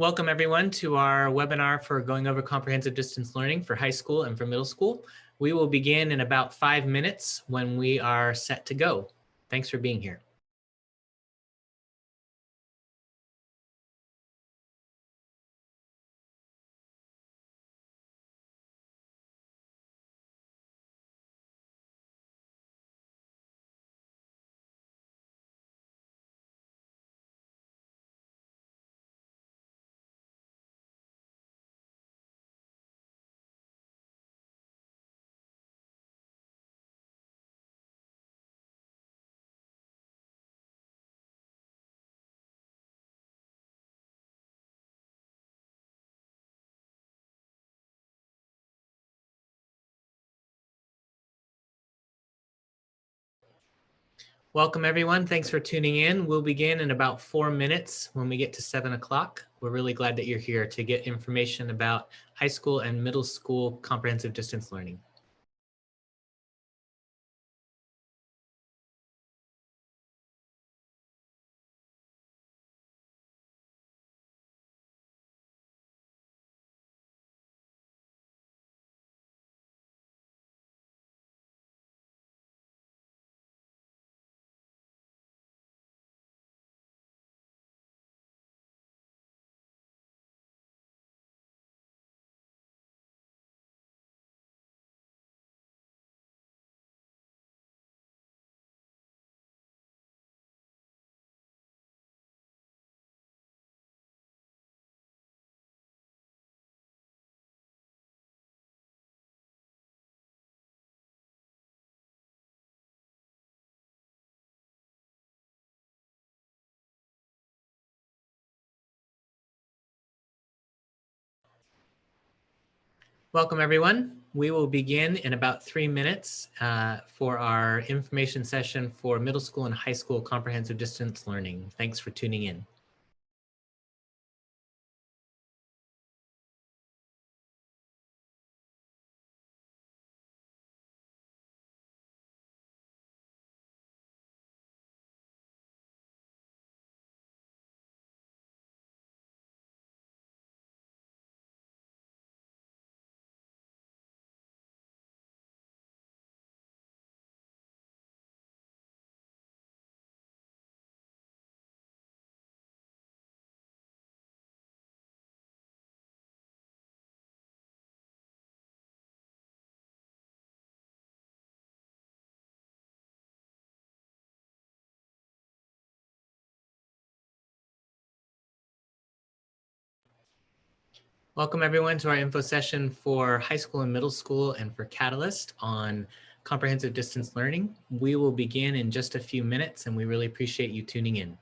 Welcome everyone to our webinar for going over comprehensive distance learning for high school and for middle school. We will begin in about 5 minutes when we are set to go. Thanks for being here. Welcome everyone. Thanks for tuning in. We'll begin in about 4 minutes when we get to 7 o'clock. We're really glad that you're here to get information about high school and middle school comprehensive distance learning. Welcome everyone. We will begin in about 3 minutes for our information session for middle school and high school comprehensive distance learning. Thanks for tuning in. Welcome everyone to our info session for high school and middle school and for Catalyst on comprehensive distance learning. We will begin in just a few minutes and we really appreciate you tuning in.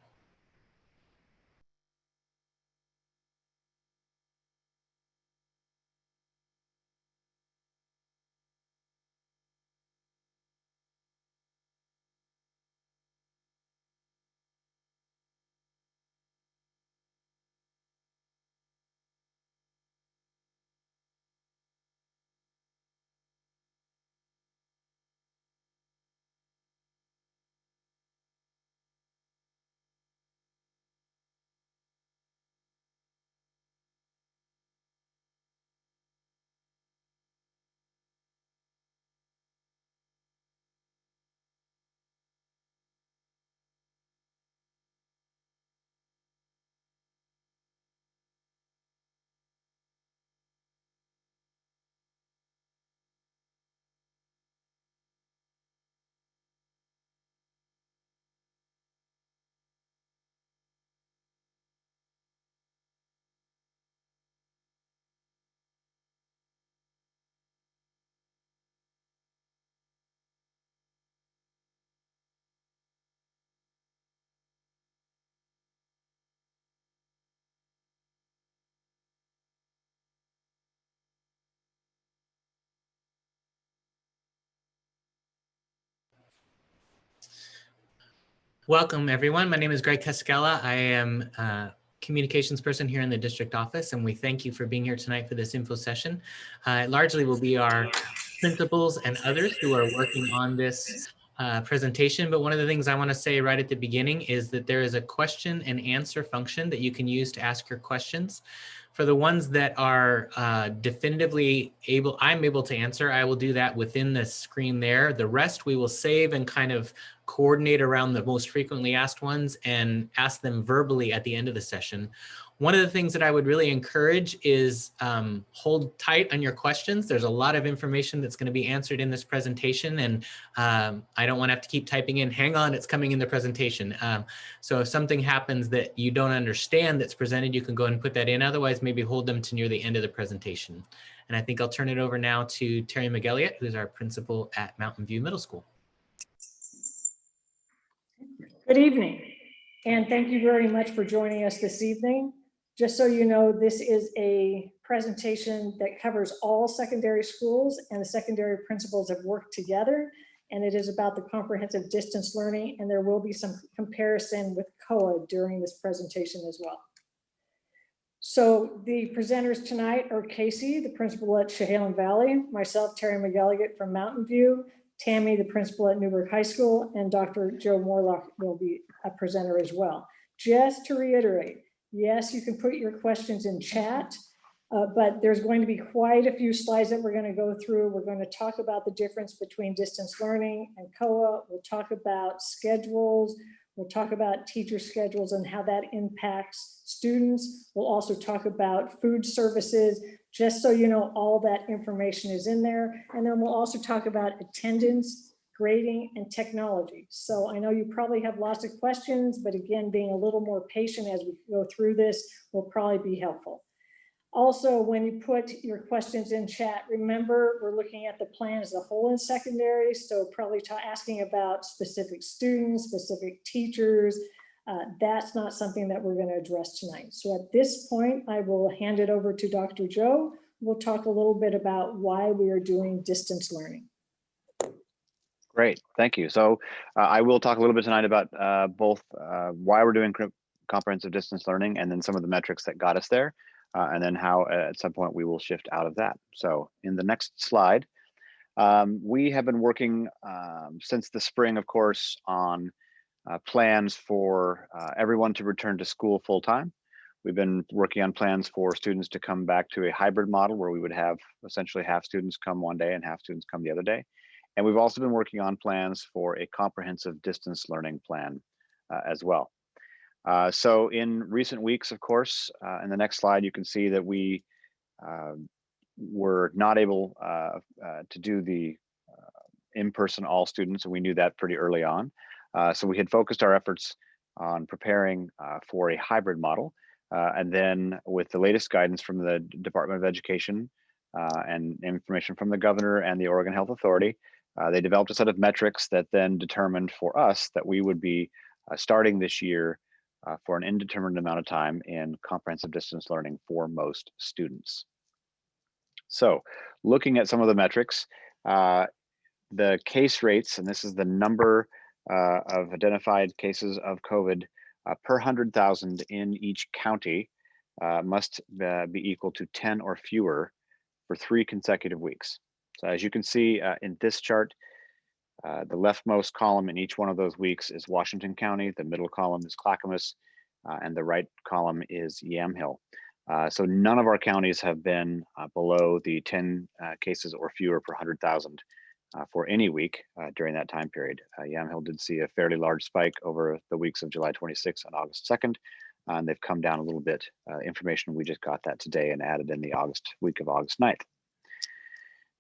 Welcome everyone. My name is Greg Cascala. I am a communications person here in the district office, and we thank you for being here tonight for this info session. It largely will be our principals and others who are working on this presentation, but one of the things I want to say right at the beginning is that there is a question and answer function that you can use to ask your questions. For the ones that are definitively I'm able to answer, I will do that within the screen there. The rest we will save and kind of coordinate around the most frequently asked ones and ask them verbally at the end of the session. One of the things that I would really encourage is hold tight on your questions. There's a lot of information that's going to be answered in this presentation, and I don't want to have to keep typing in, hang on, it's coming in the presentation. So if something happens that you don't understand that's presented, you can go ahead and put that in. Otherwise, maybe hold them to near the end of the presentation. And I think I'll turn it over now to Terry McElliott, who's our principal at Mountain View Middle School. Good evening, and thank you very much for joining us this evening. Just so you know, this is a presentation that covers all secondary schools, and the secondary principals have worked together, and it is about the comprehensive distance learning, and there will be some comparison with COA during this presentation as well. So the presenters tonight are Casey, the principal at Chehalem Valley, myself, Terry McElliott from Mountain View, Tammy, the principal at Newburgh High School, and Dr. Joe Morlock will be a presenter as well. Just to reiterate, yes, you can put your questions in chat, but there's going to be quite a few slides that we're going to go through. We're going to talk about the difference between distance learning and COA. We'll talk about schedules. We'll talk about teacher schedules and how that impacts students. We'll also talk about food services, just so you know, all that information is in there. And then we'll also talk about attendance, grading, and technology. So I know you probably have lots of questions, but again, being a little more patient as we go through this will probably be helpful. Also, when you put your questions in chat, remember, we're looking at the plan as a whole in secondary, so probably asking about specific students, specific teachers. That's not something that we're going to address tonight. So at this point, I will hand it over to Dr. Joe. We'll talk a little bit about why we are doing distance learning. Great, thank you. So I will talk a little bit tonight about both why we're doing comprehensive distance learning and then some of the metrics that got us there. And then how at some point we will shift out of that. So in the next slide, we have been working since the spring, of course, on plans for everyone to return to school full time. We've been working on plans for students to come back to a hybrid model where we would have essentially half students come one day and half students come the other day. And we've also been working on plans for a comprehensive distance learning plan as well. So in recent weeks, of course, in the next slide, you can see that we were not able to do the in-person all students, and we knew that pretty early on. So we had focused our efforts on preparing for a hybrid model. And then with the latest guidance from the Department of Education and information from the governor and the Oregon Health Authority, they developed a set of metrics that then determined for us that we would be starting this year for an indeterminate amount of time in comprehensive distance learning for most students. So looking at some of the metrics, the case rates, and this is the number of identified cases of COVID per 100,000 in each county must be equal to 10 or fewer for 3 consecutive weeks. So as you can see in this chart, the leftmost column in each one of those weeks is Washington County, the middle column is Clackamas, and the right column is Yamhill. So none of our counties have been below the 10 cases or fewer per 100,000 for any week during that time period. Yamhill did see a fairly large spike over the weeks of July 26th and August 2nd, and they've come down a little bit. Information, we just got that today and added in the week of August 9th.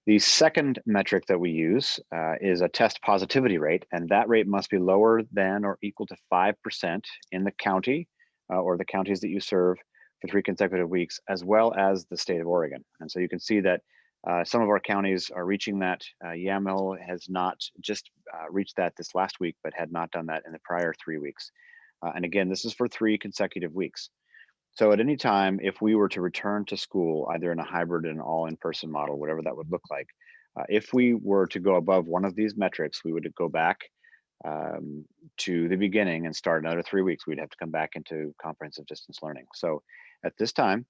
The second metric that we use is a test positivity rate, and that rate must be lower than or equal to 5% in the county or the counties that you serve for 3 consecutive weeks, as well as the state of Oregon. And so you can see that some of our counties are reaching that. Yamhill has not just reached that this last week, but had not done that in the prior 3 weeks. And again, this is for 3 consecutive weeks. So at any time, if we were to return to school, either in a hybrid and all in-person model, whatever that would look like, if we were to go above one of these metrics, we would go back to the beginning and start another 3 weeks. We'd have to come back into comprehensive distance learning. So at this time,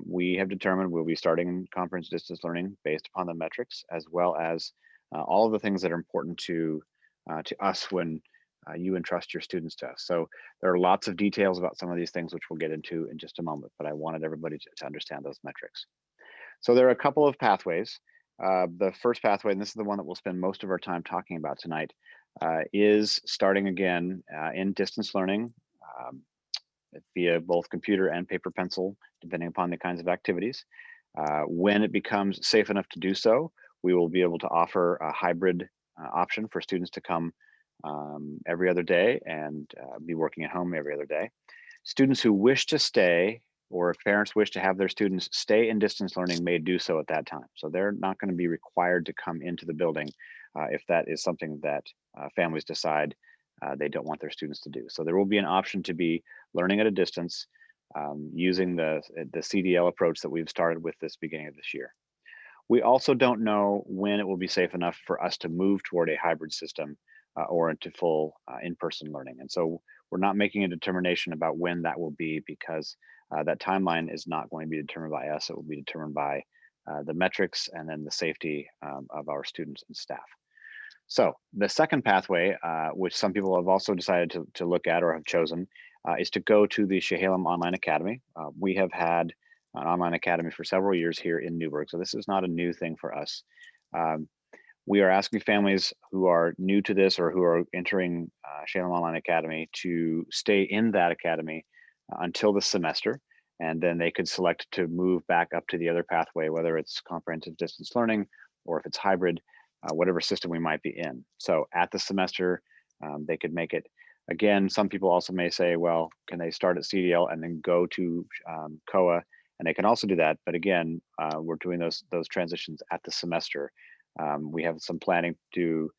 we have determined we'll be starting comprehensive distance learning based upon the metrics, as well as all of the things that are important to to us when you entrust your students to us. So there are lots of details about some of these things, which we'll get into in just a moment, but I wanted everybody to understand those metrics. So there are a couple of pathways. The first pathway, and this is the one that we'll spend most of our time talking about tonight, is starting again in distance learning via both computer and paper pencil, depending upon the kinds of activities. When it becomes safe enough to do so, we will be able to offer a hybrid option for students to come every other day and be working at home every other day. Students who wish to stay, or if parents wish to have their students stay in distance learning, may do so at that time. So they're not going to be required to come into the building if that is something that families decide they don't want their students to do. So there will be an option to be learning at a distance using the CDL approach that we've started with this beginning of this year. We also don't know when it will be safe enough for us to move toward a hybrid system or into full in-person learning. And so we're not making a determination about when that will be, because that timeline is not going to be determined by us. It will be determined by the metrics and then the safety of our students and staff. So the second pathway, which some people have also decided to look at or have chosen, is to go to the Chehalem Online Academy. We have had an online academy for several years here in Newburgh, so this is not a new thing for us. We are asking families who are new to this or who are entering Chehalem Online Academy to stay in that academy until the semester, and then they could select to move back up to the other pathway, whether it's comprehensive distance learning or if it's hybrid, whatever system we might be in. So at the semester, they could make it. Again, some people also may say, well, can they start at CDL and then go to COA? And they can also do that. But again, we're doing those transitions at the semester. We have some planning to do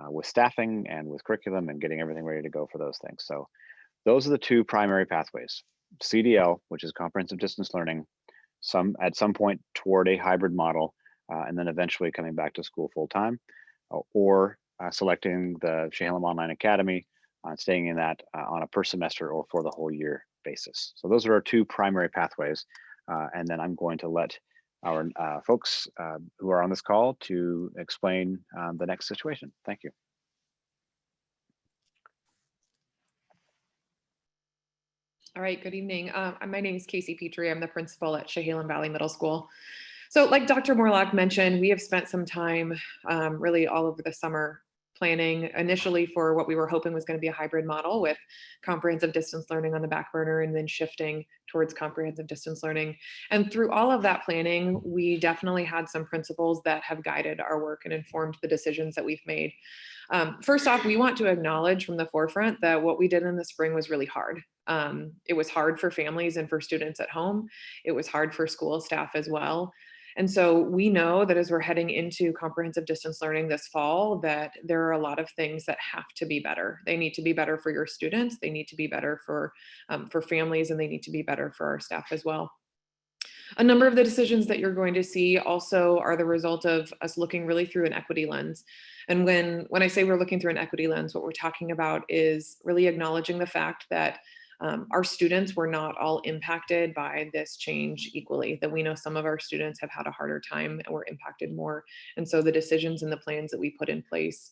with staffing and with curriculum and getting everything ready to go for those things. So those are the two primary pathways: CDL, which is comprehensive distance learning, at some point toward a hybrid model, and then eventually coming back to school full time, or selecting the Chehalem Online Academy, staying in that on a per semester or for the whole year basis. So those are our two primary pathways. And then I'm going to let our folks who are on this call to explain the next situation. Thank you. All right, good evening. My name is Casey Petrie. I'm the principal at Chehalem Valley Middle School. So like Dr. Morlock mentioned, we have spent some time really all over the summer planning initially for what we were hoping was going to be a hybrid model with comprehensive distance learning on the back burner and then shifting towards comprehensive distance learning. And through all of that planning, we definitely had some principles that have guided our work and informed the decisions that we've made. First off, we want to acknowledge from the forefront that what we did in the spring was really hard. It was hard for families and for students at home. It was hard for school staff as well. And so we know that as we're heading into comprehensive distance learning this fall, that there are a lot of things that have to be better. They need to be better for your students. They need to be better for families, and they need to be better for our staff as well. A number of the decisions that you're going to see also are the result of us looking really through an equity lens. And when I say we're looking through an equity lens, what we're talking about is really acknowledging the fact that our students were not all impacted by this change equally, that we know some of our students have had a harder time and were impacted more. And so the decisions and the plans that we put in place,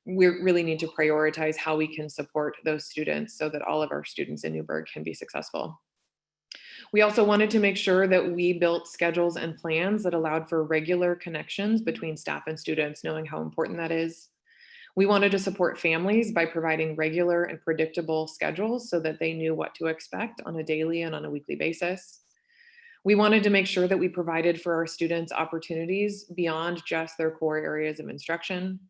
we really need to prioritize how we can support those students so that all of our students in Newburgh can be successful. We also wanted to make sure that we built schedules and plans that allowed for regular connections between staff and students, knowing how important that is. We wanted to support families by providing regular and predictable schedules so that they knew what to expect on a daily and on a weekly basis. We wanted to make sure that we provided for our students opportunities beyond just their core areas of instruction.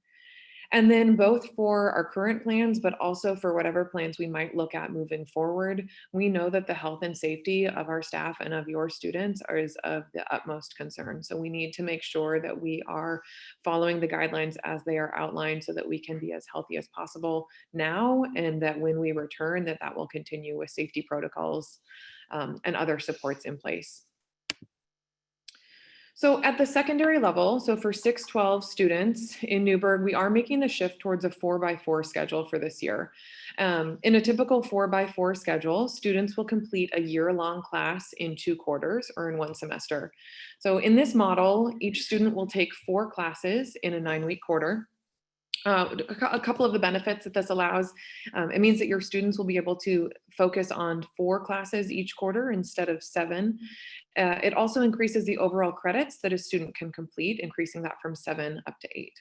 And then both for our current plans, but also for whatever plans we might look at moving forward, we know that the health and safety of our staff and of your students is of the utmost concern. So we need to make sure that we are following the guidelines as they are outlined so that we can be as healthy as possible now, and that when we return, that will continue with safety protocols and other supports in place. So at the secondary level, so for 6-12 students in Newburgh, we are making the shift towards a 4x4 schedule for this year. In a typical 4x4 schedule, students will complete a year-long class in 2 quarters or in 1 semester. So in this model, each student will take 4 classes in a 9-week quarter. A couple of the benefits that this allows, it means that your students will be able to focus on 4 classes each quarter instead of 7. It also increases the overall credits that a student can complete, increasing that from 7 up to 8.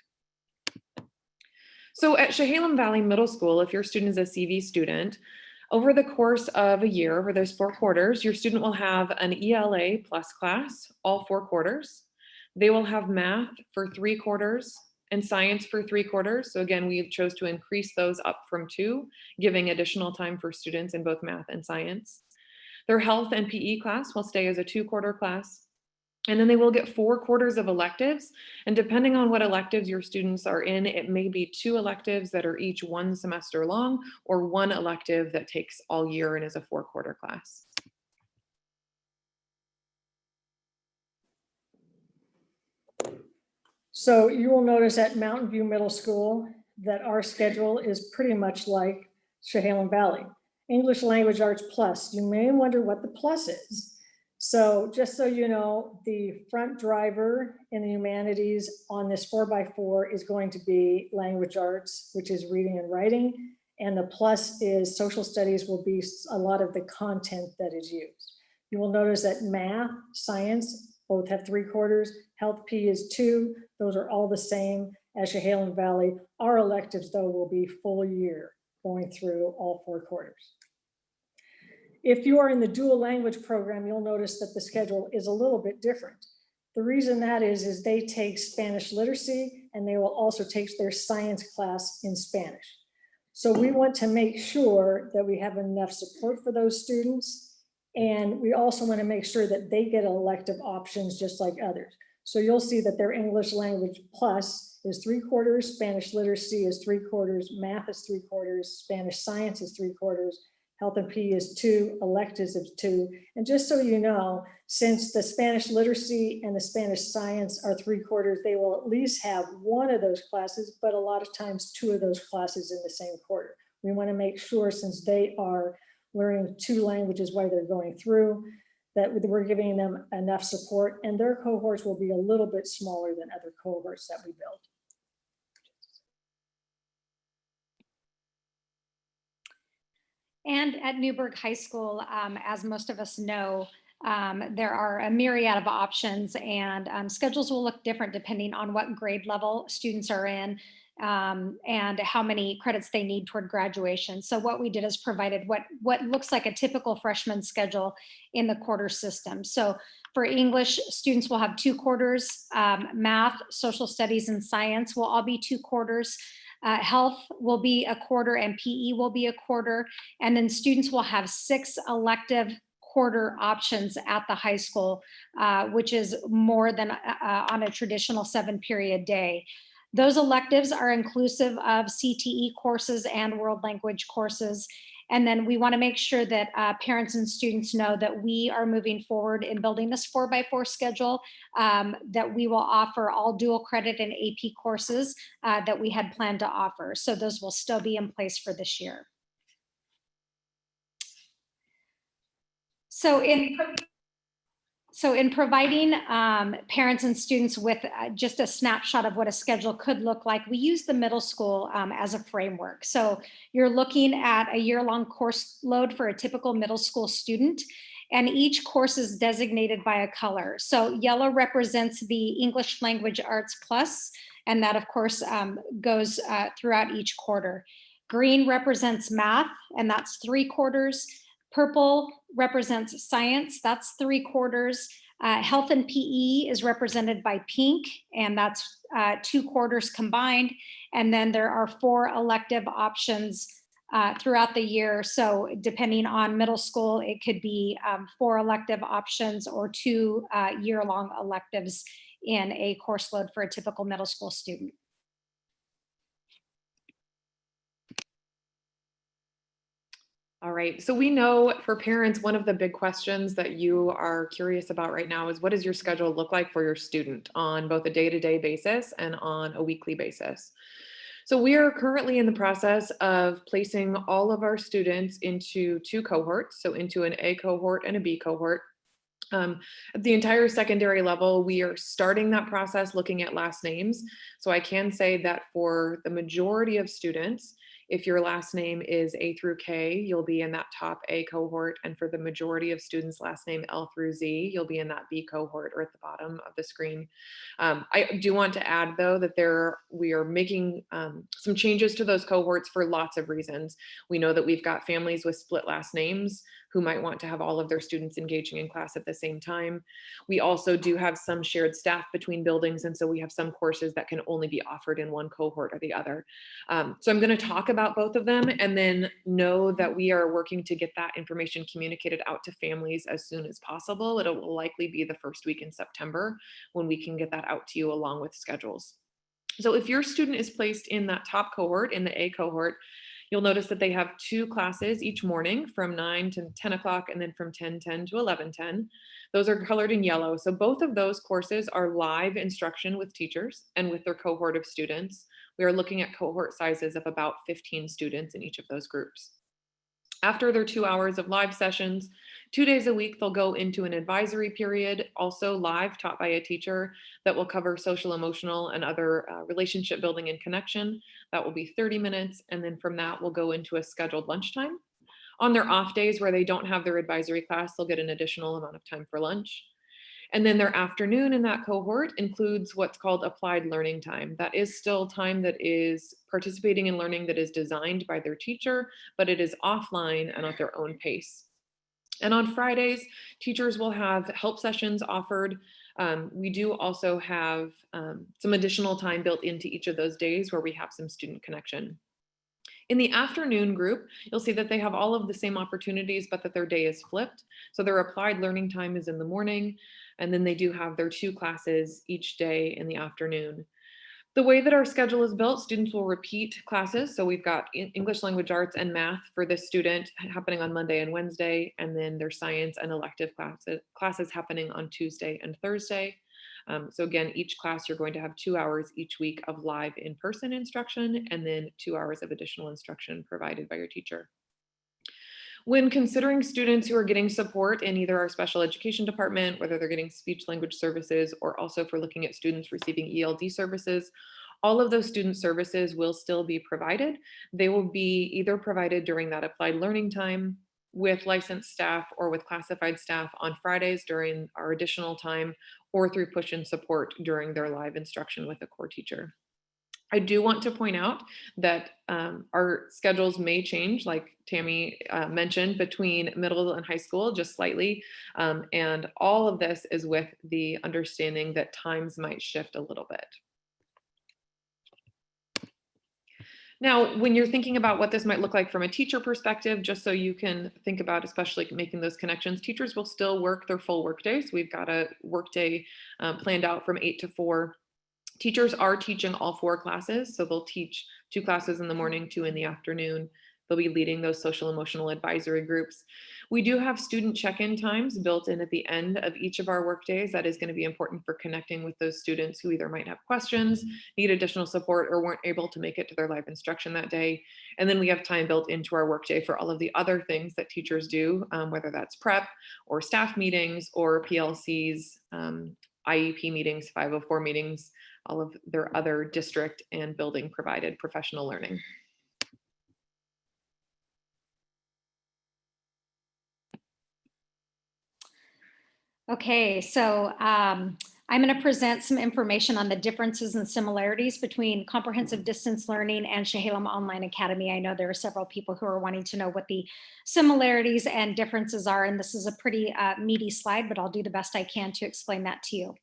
So at Chehalem Valley Middle School, if your student is a CV student, over the course of a year, over those 4 quarters, your student will have an ELA plus class, all 4 quarters. They will have math for 3 quarters and science for 3 quarters. So again, we chose to increase those up from 2, giving additional time for students in both math and science. Their health and PE class will stay as a 2-quarter class. And then they will get 4 quarters of electives. And depending on what electives your students are in, it may be 2 electives that are each 1 semester long, or 1 elective that takes all year and is a 4-quarter class. So you will notice at Mountain View Middle School that our schedule is pretty much like Chehalem Valley. English Language Arts Plus. You may wonder what the plus is. So just so you know, the front driver in the humanities on this 4x4 is going to be language arts, which is reading and writing. And the plus is social studies will be a lot of the content that is used. You will notice that math, science, both have 3 quarters. Health P is 2. Those are all the same as Chehalem Valley. Our electives, though, will be full year going through all 4 quarters. If you are in the dual language program, you'll notice that the schedule is a little bit different. The reason that is they take Spanish literacy and they will also take their science class in Spanish. So we want to make sure that we have enough support for those students. And we also want to make sure that they get elective options just like others. So you'll see that their English Language Plus is 3 quarters, Spanish literacy is 3 quarters, math is 3 quarters, Spanish science is 3 quarters, health and PE is 2, electives is 2. And just so you know, since the Spanish literacy and the Spanish science are 3 quarters, they will at least have 1 of those classes, but a lot of times 2 of those classes in the same quarter. We want to make sure, since they are learning 2 languages while they're going through, that we're giving them enough support, and their cohorts will be a little bit smaller than other cohorts that we build. And at Newburgh High School, as most of us know, there are a myriad of options, and schedules will look different depending on what grade level students are in and how many credits they need toward graduation. So what we did is provided what looks like a typical freshman schedule in the quarter system. So for English, students will have 2 quarters, math, social studies, and science will all be 2 quarters. Health will be a quarter and PE will be a quarter. And then students will have 6 elective quarter options at the high school, which is more than on a traditional 7-period day. Those electives are inclusive of CTE courses and world language courses. And then we want to make sure that parents and students know that we are moving forward in building this 4x4 schedule, that we will offer all dual credit and AP courses that we had planned to offer. So those will still be in place for this year. So in providing parents and students with just a snapshot of what a schedule could look like, we use the middle school as a framework. So you're looking at a year-long course load for a typical middle school student, and each course is designated by a color. So yellow represents the English Language Arts Plus, and that of course goes throughout each quarter. Green represents math, and that's 3 quarters. Purple represents science, that's 3 quarters. Health and PE is represented by pink, and that's 2 quarters combined. And then there are 4 elective options throughout the year. So depending on middle school, it could be 4 elective options or 2 year-long electives in a course load for a typical middle school student. All right, so we know for parents, one of the big questions that you are curious about right now is what does your schedule look like for your student on both a day-to-day basis and on a weekly basis? So we are currently in the process of placing all of our students into 2 cohorts, so into an A cohort and a B cohort. At the entire secondary level, we are starting that process looking at last names. So I can say that for the majority of students, if your last name is A through K, you'll be in that top A cohort. And for the majority of students, last name L through Z, you'll be in that B cohort or at the bottom of the screen. I do want to add, though, that we are making some changes to those cohorts for lots of reasons. We know that we've got families with split last names who might want to have all of their students engaging in class at the same time. We also do have some shared staff between buildings, and so we have some courses that can only be offered in one cohort or the other. So I'm going to talk about both of them, and then know that we are working to get that information communicated out to families as soon as possible. It will likely be the first week in September when we can get that out to you along with schedules. So if your student is placed in that top cohort, in the A cohort, you'll notice that they have 2 classes each morning from 9 to 10 o'clock and then from 10:10 to 11:10. Those are colored in yellow. So both of those courses are live instruction with teachers and with their cohort of students. We are looking at cohort sizes of about 15 students in each of those groups. After their 2 hours of live sessions, 2 days a week, they'll go into an advisory period, also live, taught by a teacher, that will cover social, emotional, and other relationship building and connection. That will be 30 minutes. And then from that, we'll go into a scheduled lunchtime. On their off days where they don't have their advisory class, they'll get an additional amount of time for lunch. And then their afternoon in that cohort includes what's called applied learning time. That is still time that is participating in learning that is designed by their teacher, but it is offline and at their own pace. And on Fridays, teachers will have help sessions offered. We do also have some additional time built into each of those days where we have some student connection. In the afternoon group, you'll see that they have all of the same opportunities, but that their day is flipped. So their applied learning time is in the morning, and then they do have their 2 classes each day in the afternoon. The way that our schedule is built, students will repeat classes. So we've got English language arts and math for this student happening on Monday and Wednesday, and then their science and elective classes happening on Tuesday and Thursday. So again, each class you're going to have 2 hours each week of live in-person instruction, and then 2 hours of additional instruction provided by your teacher. When considering students who are getting support in either our special education department, whether they're getting speech language services, or also for looking at students receiving ELD services, all of those student services will still be provided. They will be either provided during that applied learning time with licensed staff or with classified staff on Fridays during our additional time, or through push and support during their live instruction with a core teacher. I do want to point out that our schedules may change, like Tammy mentioned, between middle and high school just slightly. And all of this is with the understanding that times might shift a little bit. Now, when you're thinking about what this might look like from a teacher perspective, just so you can think about especially making those connections, teachers will still work their full workday. So we've got a workday planned out from 8 to 4. Teachers are teaching all 4 classes. So they'll teach 2 classes in the morning, 2 in the afternoon. They'll be leading those social emotional advisory groups. We do have student check-in times built in at the end of each of our workdays. That is going to be important for connecting with those students who either might have questions, need additional support, or weren't able to make it to their live instruction that day. And then we have time built into our workday for all of the other things that teachers do, whether that's prep or staff meetings or PLCs, IEP meetings, 504 meetings, all of their other district and building provided professional learning. Okay, so I'm going to present some information on the differences and similarities between comprehensive distance learning and Chehalem Online Academy. I know there are several people who are wanting to know what the similarities and differences are, and this is a pretty meaty slide, but I'll do the best I can to explain that to you.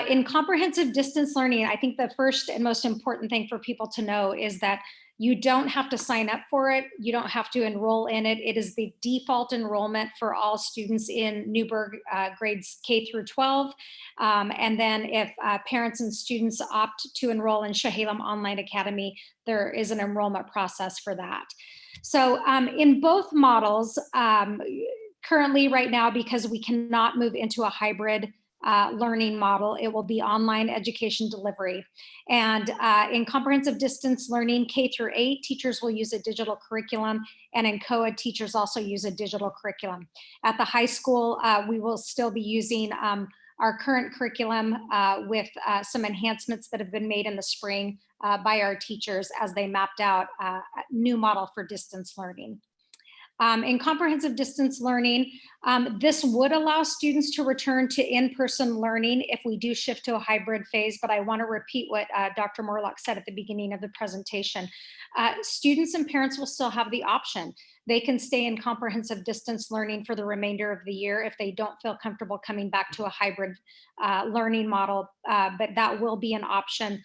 In comprehensive distance learning, I think the first and most important thing for people to know is that you don't have to sign up for it. You don't have to enroll in it. It is the default enrollment for all students in Newburgh grades K through 12. And then if parents and students opt to enroll in Chehalem Online Academy, there is an enrollment process for that. So in both models, currently right now, because we cannot move into a hybrid learning model. It will be online education delivery. And in comprehensive distance learning, K through 8, teachers will use a digital curriculum, and in COA, teachers also use a digital curriculum. At the high school, we will still be using our current curriculum with some enhancements that have been made in the spring by our teachers as they mapped out a new model for distance learning. In comprehensive distance learning, this would allow students to return to in-person learning if we do shift to a hybrid phase, but I want to repeat what Dr. Morlock said at the beginning of the presentation. Students and parents will still have the option. They can stay in comprehensive distance learning for the remainder of the year if they don't feel comfortable coming back to a hybrid learning model, but that will be an option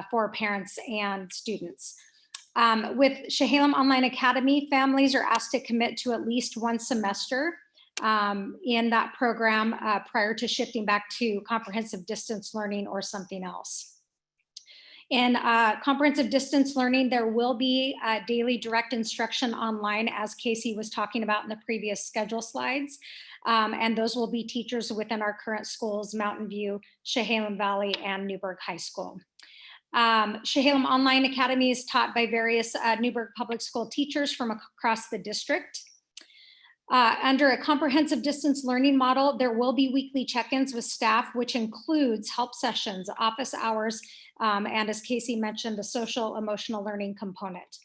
for parents and students. With Chehalem Online Academy, families are asked to commit to at least one semester in that program prior to shifting back to comprehensive distance learning or something else. In comprehensive distance learning, there will be daily direct instruction online, as Casey was talking about in the previous schedule slides. And those will be teachers within our current schools, Mountain View, Chehalem Valley, and Newburgh High School. Chehalem Online Academy is taught by various Newburgh Public School teachers from across the district. Under a comprehensive distance learning model, there will be weekly check-ins with staff, which includes help sessions, office hours, and as Casey mentioned, the social emotional learning component.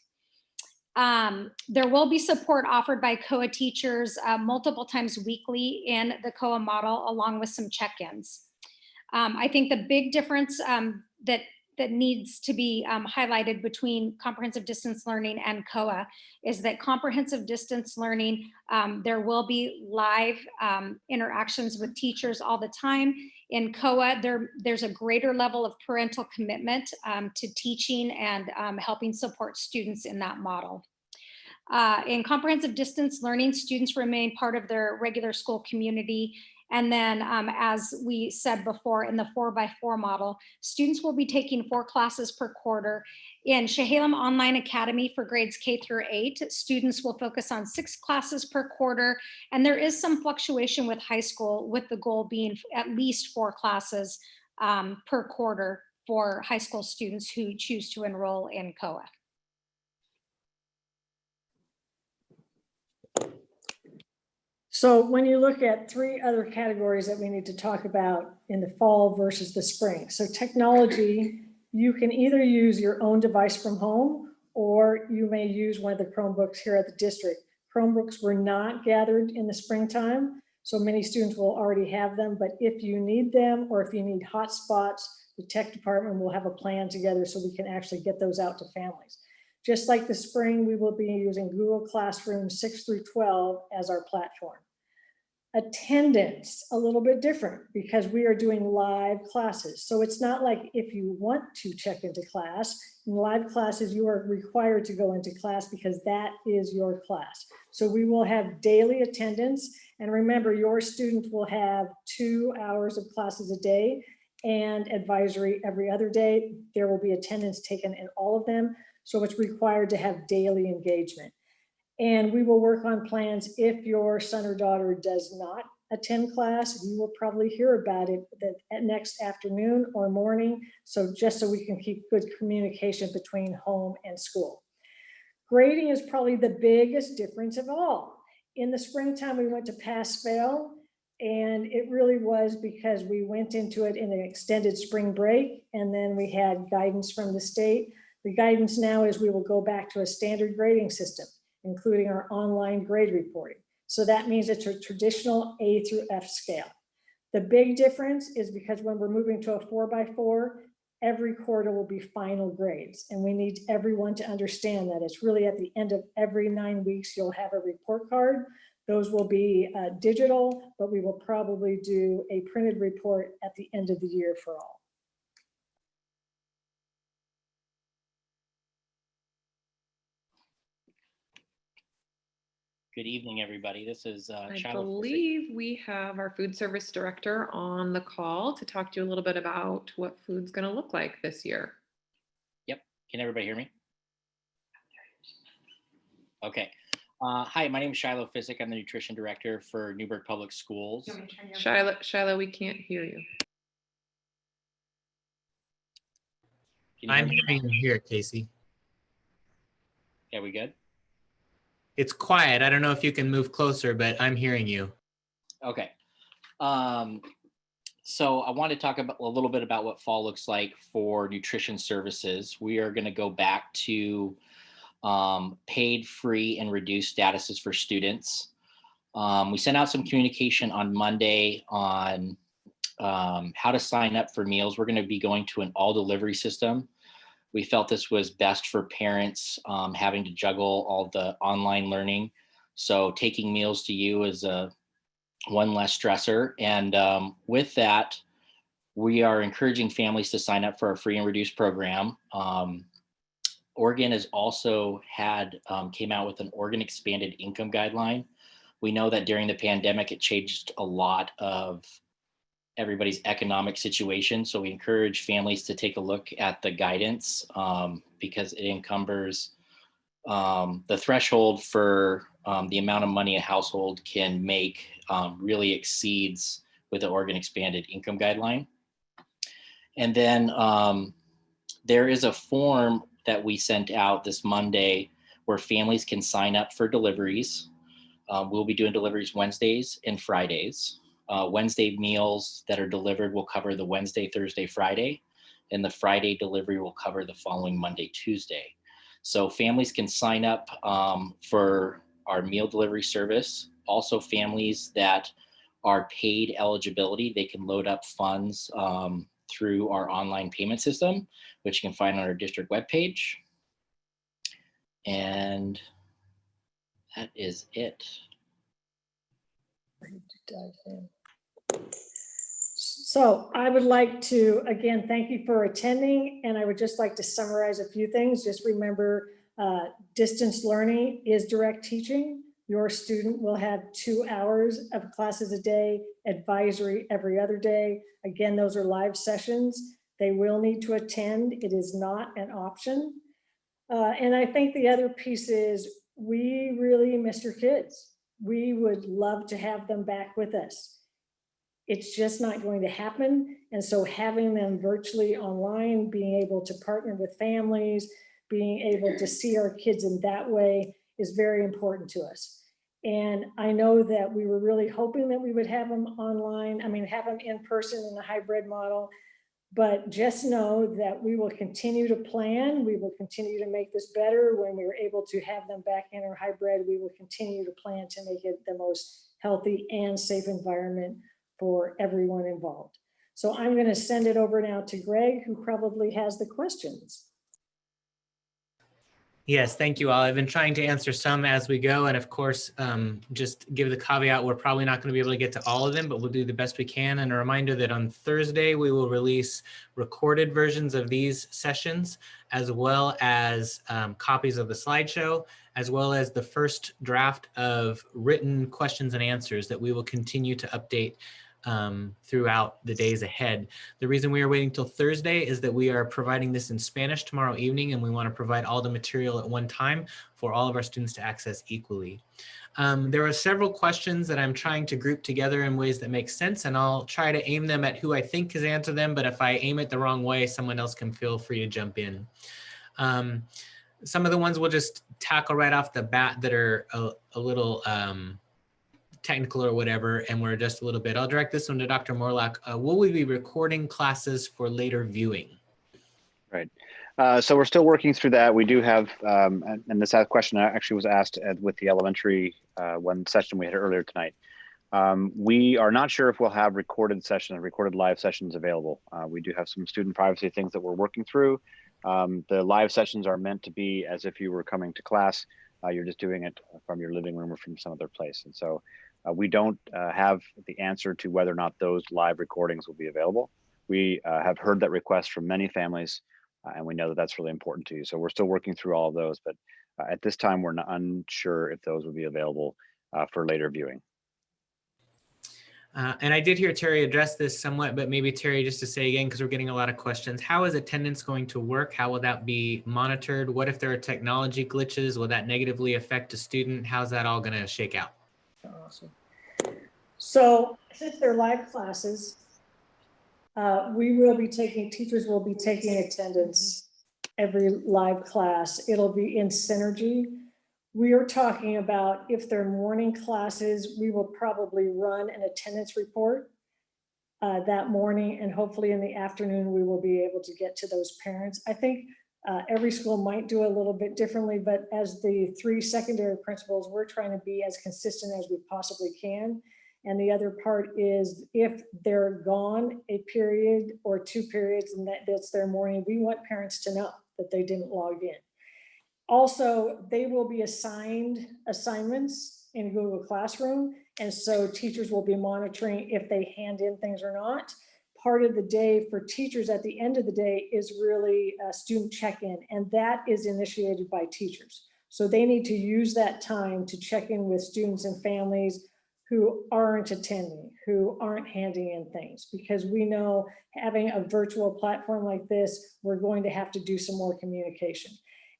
There will be support offered by COA teachers multiple times weekly in the COA model, along with some check-ins. I think the big difference that needs to be highlighted between comprehensive distance learning and COA is that comprehensive distance learning, there will be live interactions with teachers all the time. In COA, there's a greater level of parental commitment to teaching and helping support students in that model. In comprehensive distance learning, students remain part of their regular school community. And then as we said before, in the 4x4 model, students will be taking 4 classes per quarter. In Chehalem Online Academy for grades K through 8, students will focus on 6 classes per quarter. And there is some fluctuation with high school, with the goal being at least 4 classes per quarter for high school students who choose to enroll in COA. So when you look at 3 other categories that we need to talk about in the fall versus the spring. So technology, you can either use your own device from home, or you may use one of the Chromebooks here at the district. Chromebooks were not gathered in the springtime, so many students will already have them, but if you need them, or if you need hotspots, the tech department will have a plan together so we can actually get those out to families. Just like the spring, we will be using Google Classroom 6 through 12 as our platform. Attendance, a little bit different because we are doing live classes. So it's not like if you want to check into class, in live classes, you are required to go into class because that is your class. So we will have daily attendance. And remember, your student will have 2 hours of classes a day and advisory every other day. There will be attendance taken in all of them. So it's required to have daily engagement. And we will work on plans if your son or daughter does not attend class. You will probably hear about it at next afternoon or morning. So just so we can keep good communication between home and school. Grading is probably the biggest difference of all. In the springtime, we went to pass fail. And it really was because we went into it in an extended spring break. And then we had guidance from the state. The guidance now is we will go back to a standard grading system, including our online grade reporting. So that means it's a traditional A through F scale. The big difference is because when we're moving to a 4x4, every quarter will be final grades. And we need everyone to understand that it's really at the end of every 9 weeks, you'll have a report card. Those will be digital, but we will probably do a printed report at the end of the year for all. Good evening, everybody. This is I believe we have our food service director on the call to talk to you a little bit about what food's going to look like this year. Yep. Can everybody hear me? Okay. Hi, my name is Shiloh Physick. I'm the nutrition director for Newburgh Public Schools. Shiloh, we can't hear you. Can you hear I'm me? hearing you here, Casey. Yeah, we good? It's quiet. I don't know if you can move closer, but I'm hearing you. Okay. So I want to talk about a little bit about what fall looks like for nutrition services. We are going to go back to paid, free, and reduced statuses for students. We sent out some communication on Monday on how to sign up for meals. We're going to be going to an all delivery system. We felt this was best for parents having to juggle all the online learning. So taking meals to you is one less stressor. And with that, we are encouraging families to sign up for a free and reduced program. Oregon has also came out with an Oregon expanded income guideline. We know that during the pandemic, it changed a lot of everybody's economic situation. So we encourage families to take a look at the guidance because it encumbers the threshold for the amount of money a household can make really exceeds with the Oregon expanded income guideline. And then there is a form that we sent out this Monday where families can sign up for deliveries. We'll be doing deliveries Wednesdays and Fridays. Wednesday meals that are delivered will cover the Wednesday, Thursday, Friday, and the Friday delivery will cover the following Monday, Tuesday. So families can sign up for our meal delivery service. Also, families that are paid eligibility, they can load up funds through our online payment system, which you can find on our district webpage. And that is it. So I would like to, again, thank you for attending, and I would just like to summarize a few things. Just remember, distance learning is direct teaching. Your student will have 2 hours of classes a day, advisory every other day. Again, those are live sessions. They will need to attend. It is not an option. And I think the other piece is we really miss your kids. We would love to have them back with us. It's just not going to happen. And so having them virtually online, being able to partner with families, being able to see our kids in that way is very important to us. And I know that we were really hoping that we would have them online, have them in person in a hybrid model. But just know that we will continue to plan. We will continue to make this better. When we are able to have them back in our hybrid, we will continue to plan to make it the most healthy and safe environment for everyone involved. So I'm going to send it over now to Greg, who probably has the questions. Yes, thank you all. I've been trying to answer some as we go. And of course, just give the caveat, we're probably not going to be able to get to all of them, but we'll do the best we can. And a reminder that on Thursday, we will release recorded versions of these sessions, as well as copies of the slideshow, as well as the first draft of written questions and answers that we will continue to update throughout the days ahead. The reason we are waiting till Thursday is that we are providing this in Spanish tomorrow evening, and we want to provide all the material at one time for all of our students to access equally. There are several questions that I'm trying to group together in ways that make sense, and I'll try to aim them at who I think has answered them, but if I aim it the wrong way, someone else can feel free to jump in. Some of the ones we'll just tackle right off the bat that are a little technical or whatever, and we're just a little bit. I'll direct this one to Dr. Morlock. Will we be recording classes for later viewing? Right. So we're still working through that. We do have, and this question actually was asked with the elementary one session we had earlier tonight. We are not sure if we'll have recorded live sessions available. We do have some student privacy things that we're working through. The live sessions are meant to be as if you were coming to class. You're just doing it from your living room or from some other place. And so we don't have the answer to whether or not those live recordings will be available. We have heard that request from many families, and we know that that's really important to you. So we're still working through all of those, but at this time, we're unsure if those will be available for later viewing. And I did hear Terry address this somewhat, but maybe Terry, just to say again, because we're getting a lot of questions, how is attendance going to work? How will that be monitored? What if there are technology glitches? Will that negatively affect a student? How's that all going to shake out? Awesome. So since they're live classes, teachers will be taking attendance every live class. It'll be in synergy. We are talking about if they're morning classes, we will probably run an attendance report that morning, and hopefully in the afternoon, we will be able to get to those parents. I think every school might do a little bit differently, but as the 3 secondary principals, we're trying to be as consistent as we possibly can. And the other part is if they're gone a period or 2 periods and that's their morning, we want parents to know that they didn't log in. Also, they will be assigned assignments in Google Classroom. And so teachers will be monitoring if they hand in things or not. Part of the day for teachers at the end of the day is really a student check-in, and that is initiated by teachers. So they need to use that time to check in with students and families who aren't attending, who aren't handing in things, because we know having a virtual platform like this, we're going to have to do some more communication.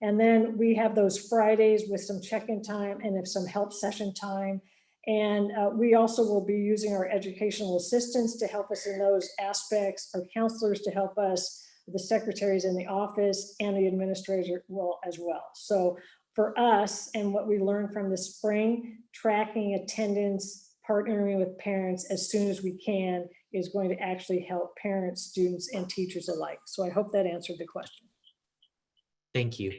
And then we have those Fridays with some check-in time and some help session time. And we also will be using our educational assistants to help us in those aspects, our counselors to help us, the secretaries in the office, and the administrator will as well. So for us, and what we learned from the spring, tracking attendance, partnering with parents as soon as we can is going to actually help parents, students, and teachers alike. So I hope that answered the question. Thank you.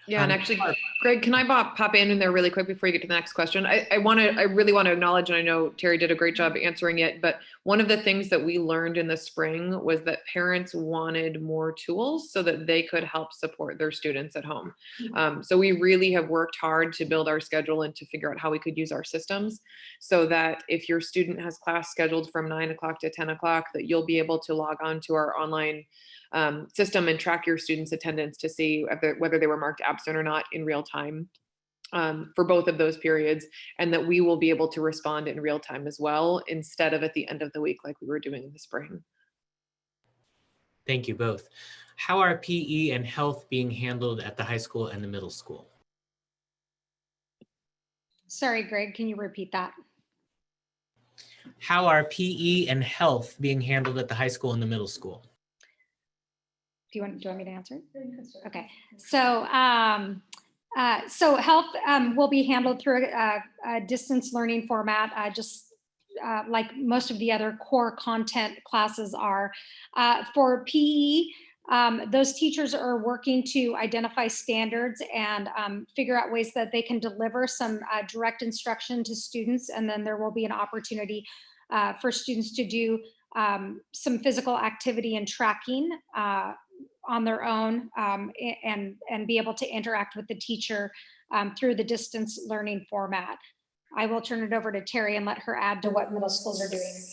Yeah, and actually, Greg, can I pop in there really quick before you get to the next question? I really want to acknowledge, and I know Terry did a great job answering it, but one of the things that we learned in the spring was that parents wanted more tools so that they could help support their students at home. So we really have worked hard to build our schedule and to figure out how we could use our systems so that if your student has class scheduled from 9 o'clock to 10 o'clock, that you'll be able to log on to our online system and track your students' attendance to see whether they were marked absent or not in real time for both of those periods, and that we will be able to respond in real time as well, instead of at the end of the week like we were doing in the spring. Thank you both. How are PE and health being handled at the high school and the middle school? Sorry, Greg, can you repeat that? How are PE and health being handled at the high school and the middle school? Do you want me to answer? Okay. So, so health will be handled through a distance learning format, just like most of the other core content classes are. For PE, those teachers are working to identify standards and figure out ways that they can deliver some direct instruction to students. And then there will be an opportunity for students to do some physical activity and tracking on their own and be able to interact with the teacher through the distance learning format. I will turn it over to Terry and let her add to what middle schools are doing.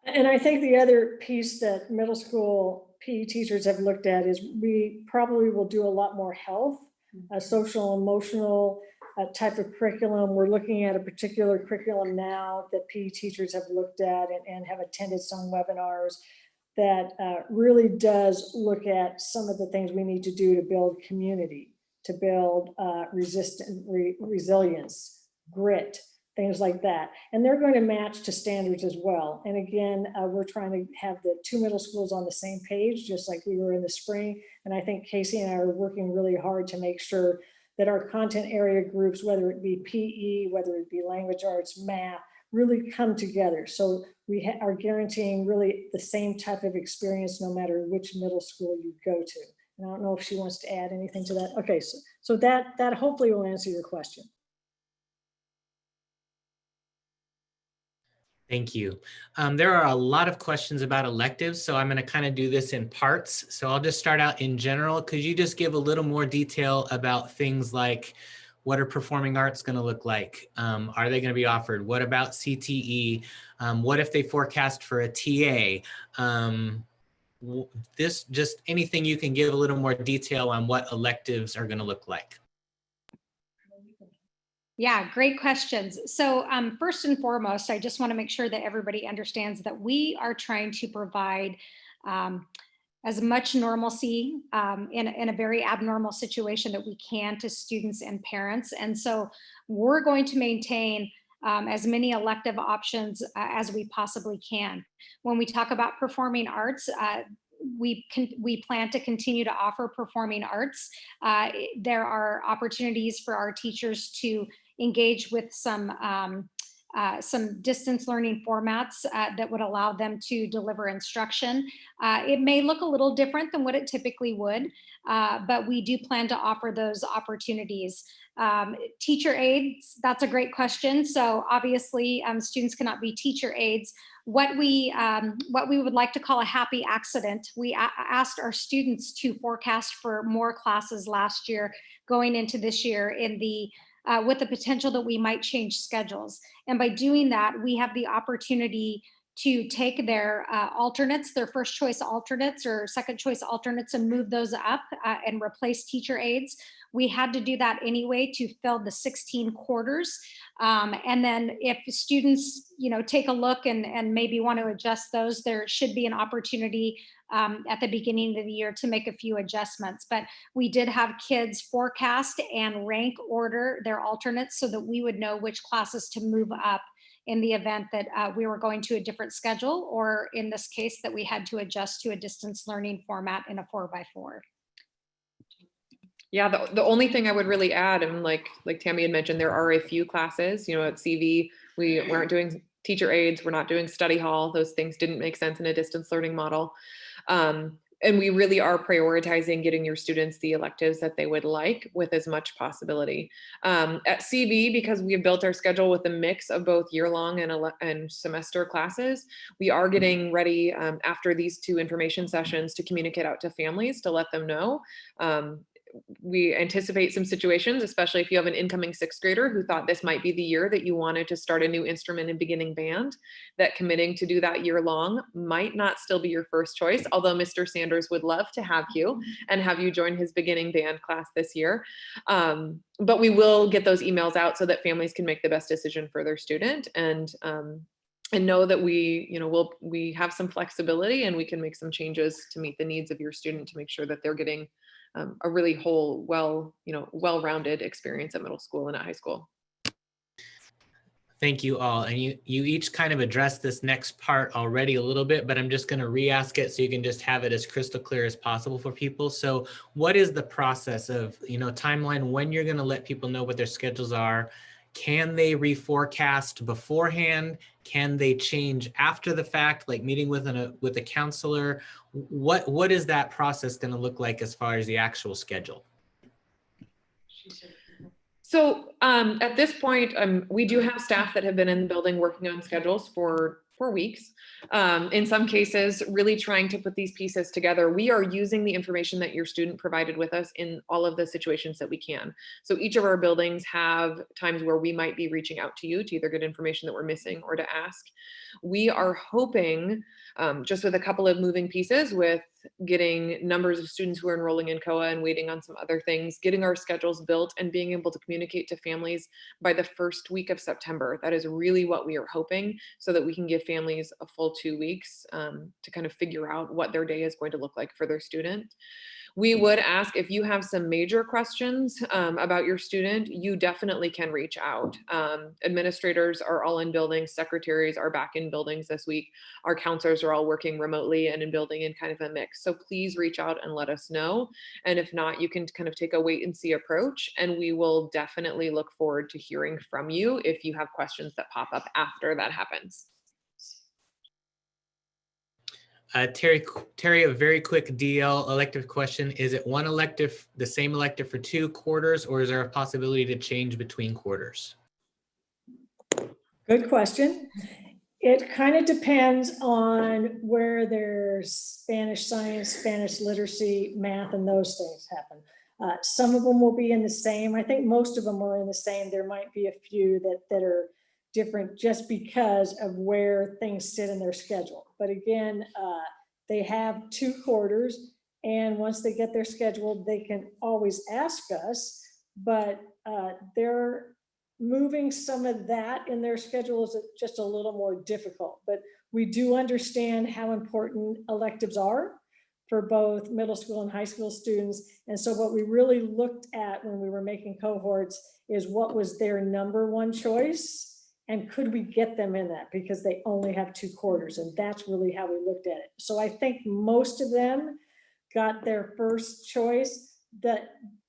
And I think the other piece that middle school PE teachers have looked at is we probably will do a lot more health, social, emotional type of curriculum. We're looking at a particular curriculum now that PE teachers have looked at and have attended some webinars that really does look at some of the things we need to do to build community, to build resilience, grit, things like that. And they're going to match to standards as well. And again, we're trying to have the 2 middle schools on the same page, just like we were in the spring. And I think Casey and I are working really hard to make sure that our content area groups, whether it be PE, whether it be language arts, math, really come together. So we are guaranteeing really the same type of experience no matter which middle school you go to. And I don't know if she wants to add anything to that. Okay, so that hopefully will answer your question. Thank you. There are a lot of questions about electives, so I'm going to kind of do this in parts. So I'll just start out in general. Could you just give a little more detail about things like what are performing arts going to look like? Are they going to be offered? What about CTE? What if they forecast for a TA? Just anything you can give a little more detail on what electives are going to look like. Yeah, great questions. So first and foremost, I just want to make sure that everybody understands that we are trying to provide um, as much normalcy in a very abnormal situation that we can to students and parents. And so we're going to maintain as many elective options as we possibly can. When we talk about performing arts, we plan to continue to offer performing arts. There are opportunities for our teachers to engage with some distance learning formats that would allow them to deliver instruction. It may look a little different than what it typically would, but we do plan to offer those opportunities. Teacher aides, that's a great question. So obviously students cannot be teacher aides. What we would like to call a happy accident, we asked our students to forecast for more classes last year going into this year in the with the potential that we might change schedules. And by doing that, we have the opportunity to take their alternates, their first choice alternates or second choice alternates, and move those up and replace teacher aides. We had to do that anyway to fill the 16 quarters. And then if students, take a look and maybe want to adjust those, there should be an opportunity at the beginning of the year to make a few adjustments. But we did have kids forecast and rank order their alternates so that we would know which classes to move up in the event that we were going to a different schedule, or in this case, that we had to adjust to a distance learning format in a 4x4. Yeah, the only thing I would really add, and like Tammy had mentioned, there are a few classes, at CV, we weren't doing teacher aides, we're not doing study hall. Those things didn't make sense in a distance learning model. And we really are prioritizing getting your students the electives that they would like with as much possibility. At CV, because we have built our schedule with a mix of both year-long and semester classes, we are getting ready after these 2 information sessions to communicate out to families to let them know. We anticipate some situations, especially if you have an incoming 6th grader who thought this might be the year that you wanted to start a new instrument in beginning band, that committing to do that year long might not still be your first choice, although Mr. Sanders would love to have you and have you join his beginning band class this year. But we will get those emails out so that families can make the best decision for their student, and know that we have some flexibility and we can make some changes to meet the needs of your student to make sure that they're getting a really whole, well-rounded experience at middle school and at high school. Thank you all. And you each kind of addressed this next part already a little bit, but I'm just going to re-ask it so you can just have it as crystal clear as possible for people. So what is the process of, timeline when you're going to let people know what their schedules are? Can they reforecast beforehand? Can they change after the fact, like meeting with a counselor? What is that process going to look like as far as the actual schedule? So at this point, we do have staff that have been in the building working on schedules for weeks. In some cases, really trying to put these pieces together. We are using the information that your student provided with us in all of the situations that we can. So each of our buildings have times where we might be reaching out to you to either get information that we're missing or to ask. We are hoping, just with a couple of moving pieces, with getting numbers of students who are enrolling in COA and waiting on some other things, getting our schedules built and being able to communicate to families by the first week of September. That is really what we are hoping, so that we can give families a full 2 weeks to kind of figure out what their day is going to look like for their student. We would ask, if you have some major questions about your student, you definitely can reach out. Administrators are all in buildings, secretaries are back in buildings this week. Our counselors are all working remotely and in building in kind of a mix. So please reach out and let us know. And if not, you can kind of take a wait and see approach, and we will definitely look forward to hearing from you if you have questions that pop up after that happens. Terry, a very quick DL elective question. Is it one elective, the same elective for 2 quarters, or is there a possibility to change between quarters? Good question. It kind of depends on where there's Spanish science, Spanish literacy, math, and those things happen. Some of them will be in the same. I think most of them are in the same. There might be a few that are different just because of where things sit in their schedule. But again, they have 2 quarters, and once they get their schedule, they can always ask us, but moving some of that in their schedule is just a little more difficult, but we do understand how important electives are for both middle school and high school students. And so what we really looked at when we were making cohorts is what was their number one choice and could we get them in that because they only have 2 quarters. And that's really how we looked at it. So I think most of them got their first choice. The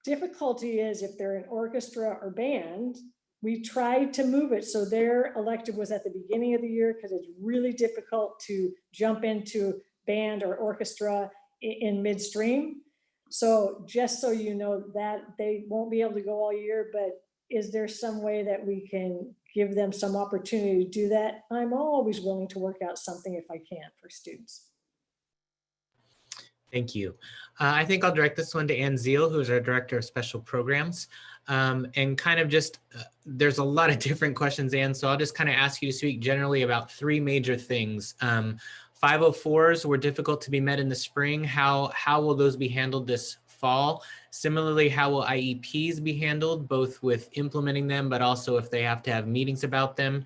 difficulty is if they're in orchestra or band, we tried to move it so their elective was at the beginning of the year because it's really difficult to jump into band or orchestra in midstream. So just so you know that they won't be able to go all year, but is there some way that we can give them some opportunity to do that? I'm always willing to work out something if I can for students. Thank you. I think I'll direct this one to Ann Zeal, who's our Director of Special Programs. And kind of just, there's a lot of different questions, Ann, so I'll just kind of ask you to speak generally about 3 major things. 504s were difficult to be met in the spring. How will those be handled this fall? Similarly, how will IEPs be handled, both with implementing them, but also if they have to have meetings about them?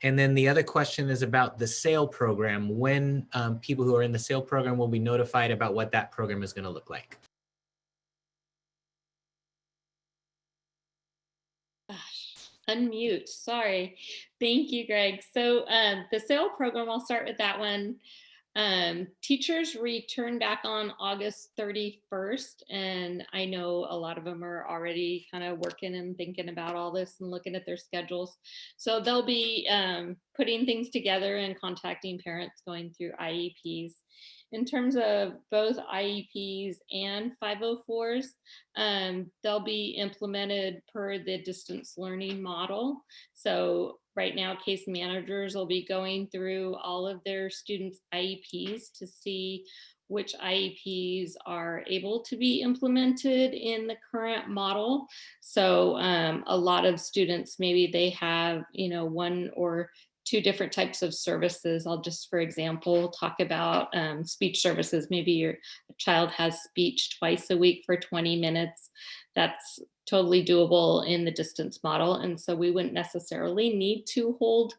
And then the other question is about the SAIL program. When people who are in the SAIL program will be notified about what that program is going to look like. Gosh, unmute, sorry. Thank you, Greg. So the SAIL program, I'll start with that one. Teachers return back on August 31st, and I know a lot of them are already kind of working and thinking about all this and looking at their schedules. So they'll be putting things together and contacting parents going through IEPs. In terms of both IEPs and 504s, they'll be implemented per the distance learning model. So right now, case managers will be going through all of their students' IEPs to see which IEPs are able to be implemented in the current model. So a lot of students, maybe they have, 1 or 2 different types of services. I'll just, for example, talk about speech services. Maybe your child has speech twice a week for 20 minutes. That's totally doable in the distance model. And so we wouldn't necessarily need to hold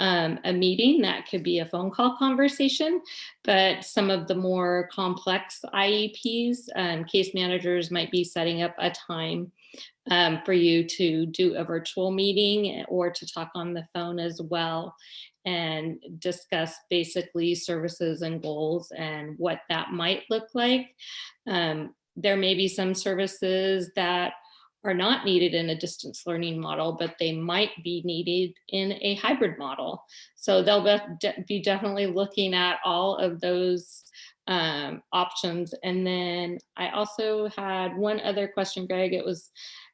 a meeting. That could be a phone call conversation, but some of the more complex IEPs, case managers might be setting up a time for you to do a virtual meeting or to talk on the phone as well and discuss basically services and goals and what that might look like. There may be some services that are not needed in a distance learning model, but they might be needed in a hybrid model. So they'll be definitely looking at all of those options. And then I also had one other question, Greg. It was,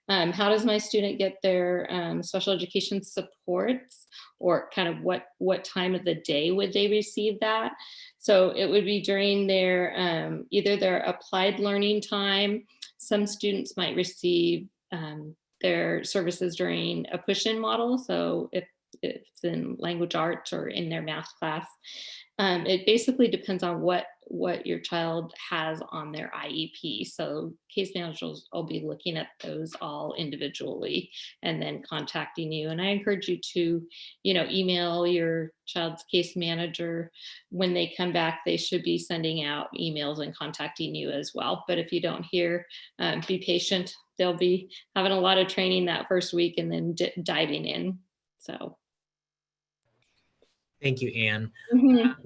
how does my student get their special education supports, or kind of what time of the day would they receive that? So it would be during their either their applied learning time. Some students might receive their services during a push-in model. So if it's in language arts or in their math class, it basically depends on what your child has on their IEP. So case managers will be looking at those all individually and then contacting you. And I encourage you to, email your child's case manager. When they come back, they should be sending out emails and contacting you as well. But if you don't hear, be patient. They'll be having a lot of training that first week and then diving in. So. Thank you, Ann. Mhm.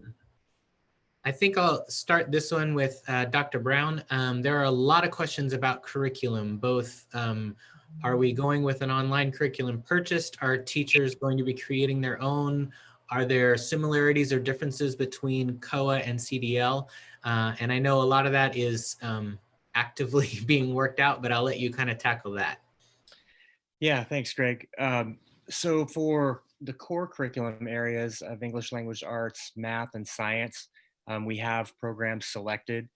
I think I'll start this one with Dr. Brown. There are a lot of questions about curriculum, both are we going with an online curriculum purchased? Are teachers going to be creating their own? Are there similarities or differences between COA and CDL? And I know a lot of that is actively being worked out, but I'll let you kind of tackle that. Yeah, thanks, Greg. So for the core curriculum areas of English language arts, math, and science, we have programs selected.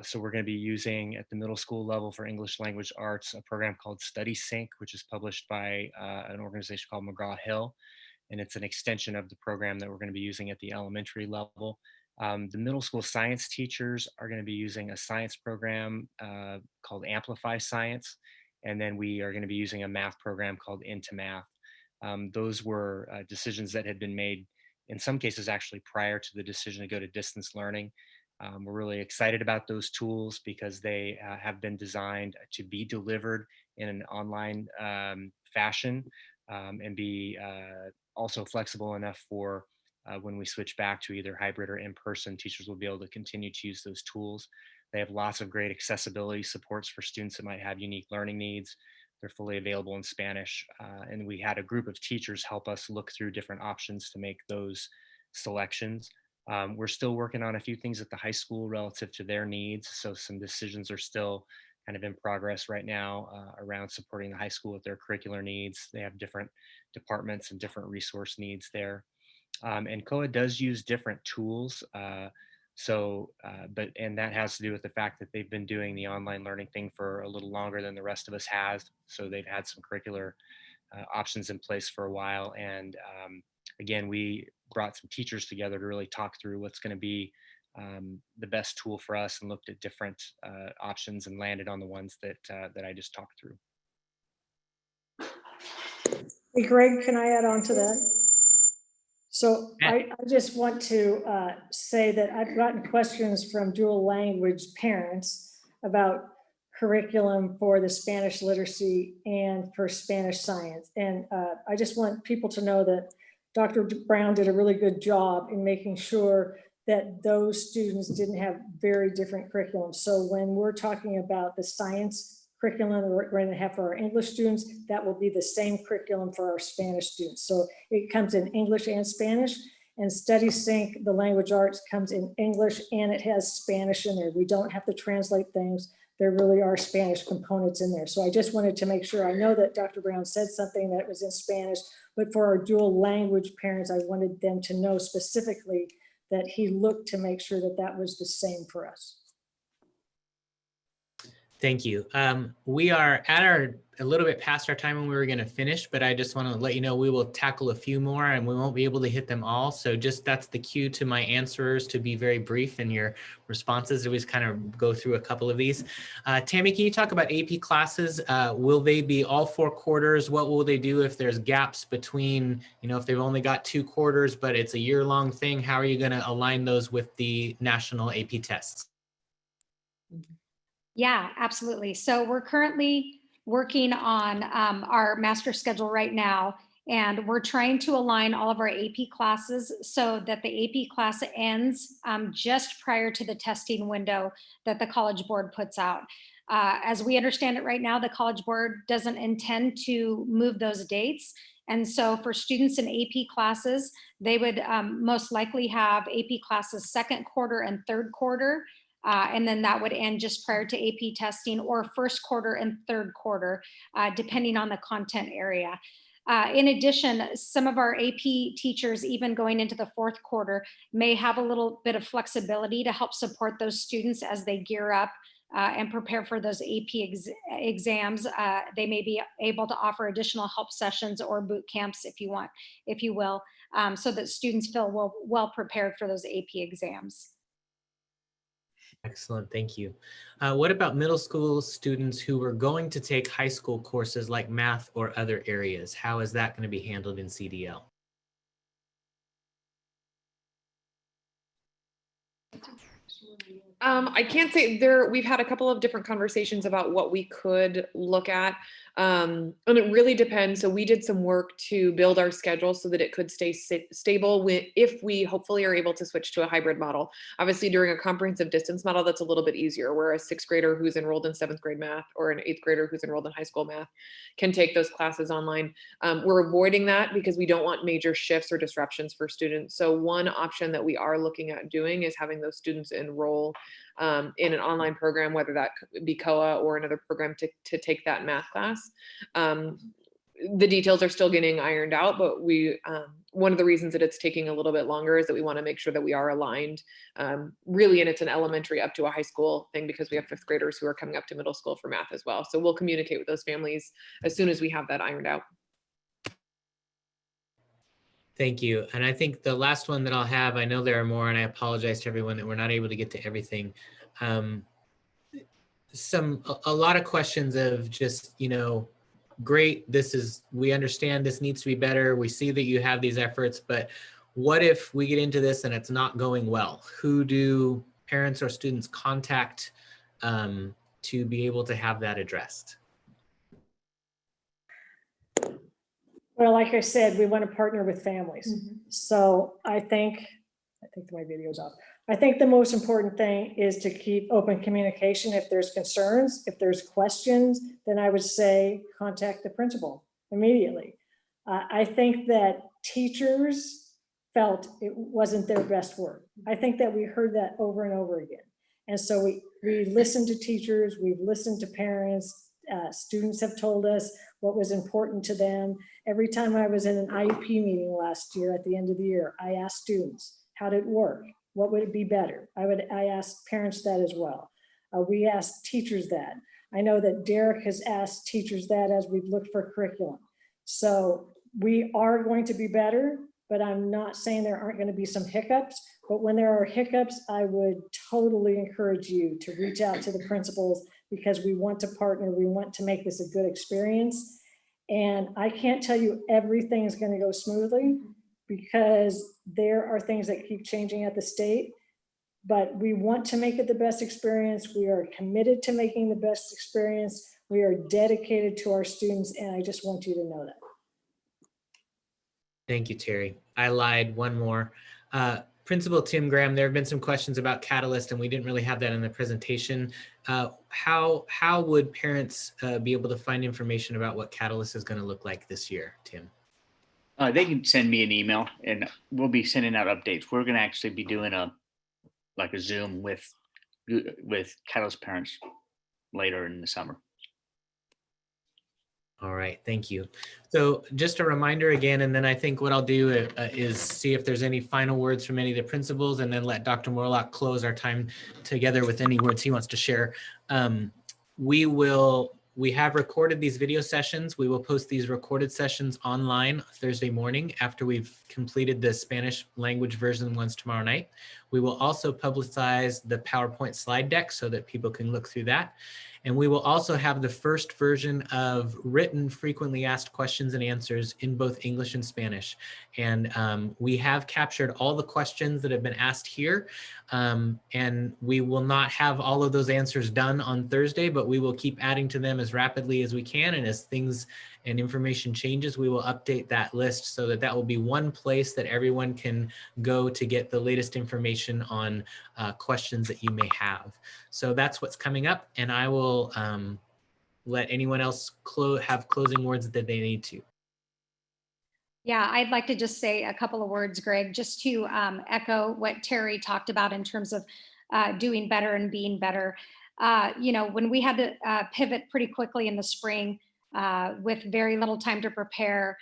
So we're going to be using at the middle school level for English language arts, a program called Study Sync, which is published by an organization called McGraw-Hill. And it's an extension of the program that we're going to be using at the elementary level. The middle school science teachers are going to be using a science program called Amplify Science. And then we are going to be using a math program called Into Math. Those were decisions that had been made in some cases actually prior to the decision to go to distance learning. We're really excited about those tools because they have been designed to be delivered in an online fashion and be also flexible enough for when we switch back to either hybrid or in-person, teachers will be able to continue to use those tools. They have lots of great accessibility supports for students that might have unique learning needs. They're fully available in Spanish. And we had a group of teachers help us look through different options to make those selections. We're still working on a few things at the high school relative to their needs. So some decisions are still kind of in progress right now around supporting the high school with their curricular needs. They have different departments and different resource needs there. And COA does use different tools. And that has to do with the fact that they've been doing the online learning thing for a little longer than the rest of us has. So they've had some curricular options in place for a while. And again, we brought some teachers together to really talk through what's going to be the best tool for us, and looked at different options and landed on the ones that I just talked through. Hey, Greg, can I add on to that? So I just want to say that I've gotten questions from dual language parents about curriculum for the Spanish literacy and for Spanish science. And I just want people to know that Dr. Brown did a really good job in making sure that those students didn't have very different curriculums. So when we're talking about the science curriculum that we're going to have for our English students, that will be the same curriculum for our Spanish students. So it comes in English and Spanish, and Study Sync, the language arts, comes in English and it has Spanish in there. We don't have to translate things. There really are Spanish components in there. So I just wanted to make sure, I know that Dr. Brown said something that was in Spanish, but for our dual language parents, I wanted them to know specifically that he looked to make sure that that was the same for us. Thank you. We are at a little bit past our time when we were going to finish, but I just want to let you know we will tackle a few more and we won't be able to hit them all. So just that's the cue to my answerers to be very brief in your responses. We just kind of go through a couple of these. Tammy, can you talk about AP classes? Will they be all 4 quarters? What will they do if there's gaps between, if they've only got 2 quarters, but it's a year-long thing? How are you going to align those with the national AP tests? Yeah, absolutely. So we're currently working on our master schedule right now, and we're trying to align all of our AP classes so that the AP class ends just prior to the testing window that the College Board puts out. As we understand it right now, the College Board doesn't intend to move those dates. And so for students in AP classes, they would most likely have AP classes 2nd quarter and 3rd quarter. And then that would end just prior to AP testing, or 1st quarter and 3rd quarter, depending on the content area. In addition, some of our AP teachers, even going into the 4th quarter, may have a little bit of flexibility to help support those students as they gear up and prepare for those AP exams. They may be able to offer additional help sessions or boot camps, if you will, so that students feel well prepared for those AP exams. Excellent, thank you. What about middle school students who are going to take high school courses like math or other areas? How is that going to be handled in CDL? I can't say we've had a couple of different conversations about what we could look at. And it really depends. So we did some work to build our schedule so that it could stay stable if we hopefully are able to switch to a hybrid model. Obviously, during a comprehensive distance model, that's a little bit easier, where a 6th grader who's enrolled in 7th grade math or an 8th grader who's enrolled in high school math can take those classes online. We're avoiding that because we don't want major shifts or disruptions for students. So one option that we are looking at doing is having those students enroll in an online program, whether that be COA or another program to take that math class. The details are still getting ironed out, but one of the reasons that it's taking a little bit longer is that we want to make sure that we are aligned really, and it's an elementary up to a high school thing, because we have 5th graders who are coming up to middle school for math as well. So we'll communicate with those families as soon as we have that ironed out. Thank you. And I think the last one that I'll have, I know there are more, and I apologize to everyone that we're not able to get to everything. a lot of questions of just, great, we understand this needs to be better. We see that you have these efforts, but what if we get into this and it's not going well? Who do parents or students contact to be able to have that addressed? Well, like I said, we want to partner with families. So I think my video's off. I think the most important thing is to keep open communication. If there's concerns, if there's questions, then I would say contact the principal immediately. I think that teachers felt it wasn't their best work. I think that we heard that over and over again. And so we listened to teachers, we've listened to parents, students have told us what was important to them. Every time I was in an IEP meeting last year at the end of the year, I asked students, how did it work? What would it be better? I asked parents that as well. We asked teachers that. I know that Derek has asked teachers that as we've looked for curriculum. So we are going to be better, but I'm not saying there aren't going to be some hiccups. But when there are hiccups, I would totally encourage you to reach out to the principals, because we want to partner. We want to make this a good experience. And I can't tell you everything is going to go smoothly, because there are things that keep changing at the state, but we want to make it the best experience. We are committed to making the best experience. We are dedicated to our students, and I just want you to know that. Thank you, Terry. I lied, one more. Principal Tim Graham, there have been some questions about Catalyst, and we didn't really have that in the presentation. How would parents be able to find information about what Catalyst is going to look like this year, Tim? They can send me an email, and we'll be sending out updates. We're going to actually be doing a Zoom with Catalyst parents later in the summer. All right, thank you. So just a reminder again, and then I think what I'll do is see if there's any final words from any of the principals, and then let Dr. Morlock close our time together with any words he wants to share. We have recorded these video sessions. We will post these recorded sessions online Thursday morning after we've completed the Spanish language version ones tomorrow night. We will also publicize the PowerPoint slide deck so that people can look through that. And we will also have the first version of written frequently asked questions and answers in both English and Spanish. And we have captured all the questions that have been asked here. And we will not have all of those answers done on Thursday, but we will keep adding to them as rapidly as we can. And as things and information changes, we will update that list so that that will be one place that everyone can go to get the latest information on questions that you may have. So that's what's coming up, and I will let anyone else have closing words that they need to. Yeah, I'd like to just say a couple of words, Greg, just to echo what Terry talked about in terms of doing better and being better. When we had to pivot pretty quickly in the spring with very little time to prepare,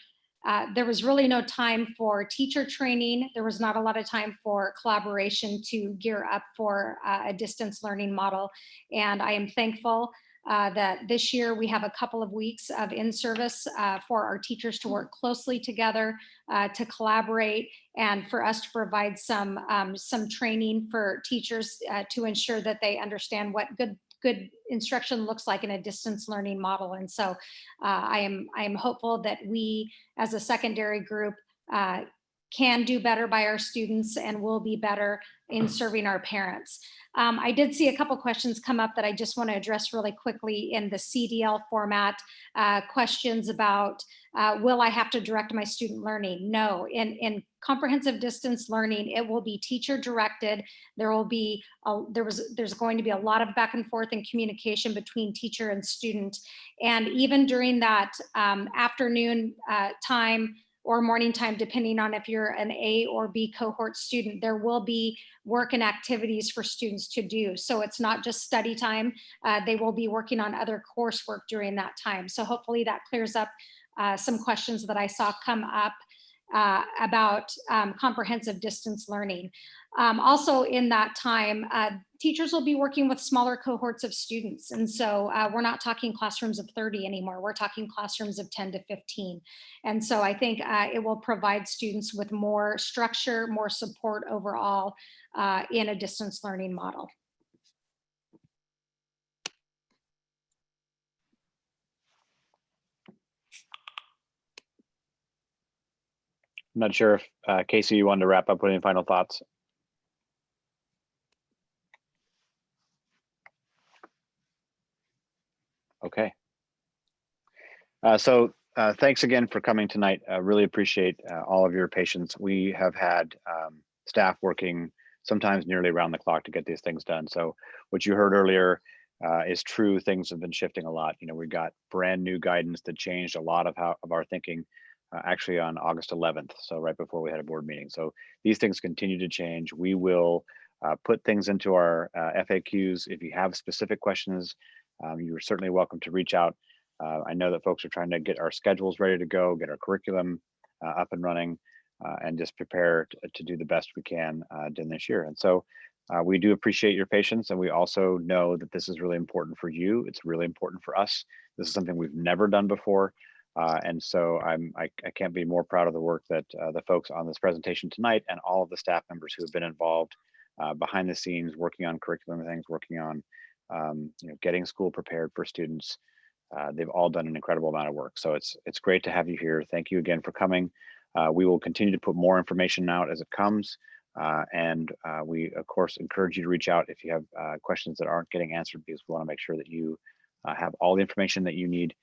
there was really no time for teacher training. There was not a lot of time for collaboration to gear up for a distance learning model. And I am thankful that this year we have a couple of weeks of in-service for our teachers to work closely together, to collaborate, and for us to provide some training for teachers to ensure that they understand what good instruction looks like in a distance learning model. And so I am hopeful that we as a secondary group can do better by our students and will be better in serving our parents. I did see a couple questions come up that I just want to address really quickly in the CDL format. Questions about, will I have to direct my student learning? No, in comprehensive distance learning, it will be teacher directed. There will be, there's going to be a lot of back and forth and communication between teacher and student. And even during that afternoon time, or morning time, depending on if you're an A or B cohort student, there will be work and activities for students to do. So it's not just study time. They will be working on other coursework during that time. So hopefully that clears up some questions that I saw come up about comprehensive distance learning. Also in that time, teachers will be working with smaller cohorts of students. And so we're not talking classrooms of 30 anymore. We're talking classrooms of 10 to 15. And so I think it will provide students with more structure, more support overall in a distance learning model. not sure if Casey, you wanted to wrap up with any final thoughts. Okay. Thanks again for coming tonight. Really appreciate all of your patience. We have had staff working sometimes nearly around the clock to get these things done. So what you heard earlier is true. Things have been shifting a lot. You know, we got brand new guidance that changed a lot of our thinking actually on August 11th. So right before we had a board meeting. So these things continue to change. We will put things into our FAQs. If you have specific questions, you're certainly welcome to reach out. I know that folks are trying to get our schedules ready to go, get our curriculum up and running, and just prepare to do the best we can during this year. And so we do appreciate your patience, and we also know that this is really important for you. It's really important for us. This is something we've never done before. And so I can't be more proud of the work that the folks on this presentation tonight and all of the staff members who have been involved behind the scenes, working on curriculum things, working on getting school prepared for students. They've all done an incredible amount of work. So it's great to have you here. Thank you again for coming. We will continue to put more information out as it comes. And we, of course, encourage you to reach out if you have questions that aren't getting answered, because we want to make sure that you have all the information that you need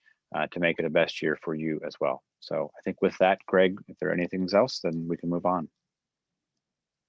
to make it a best year for you as well. So I think with that, Greg, if there are anything else, then we can move on.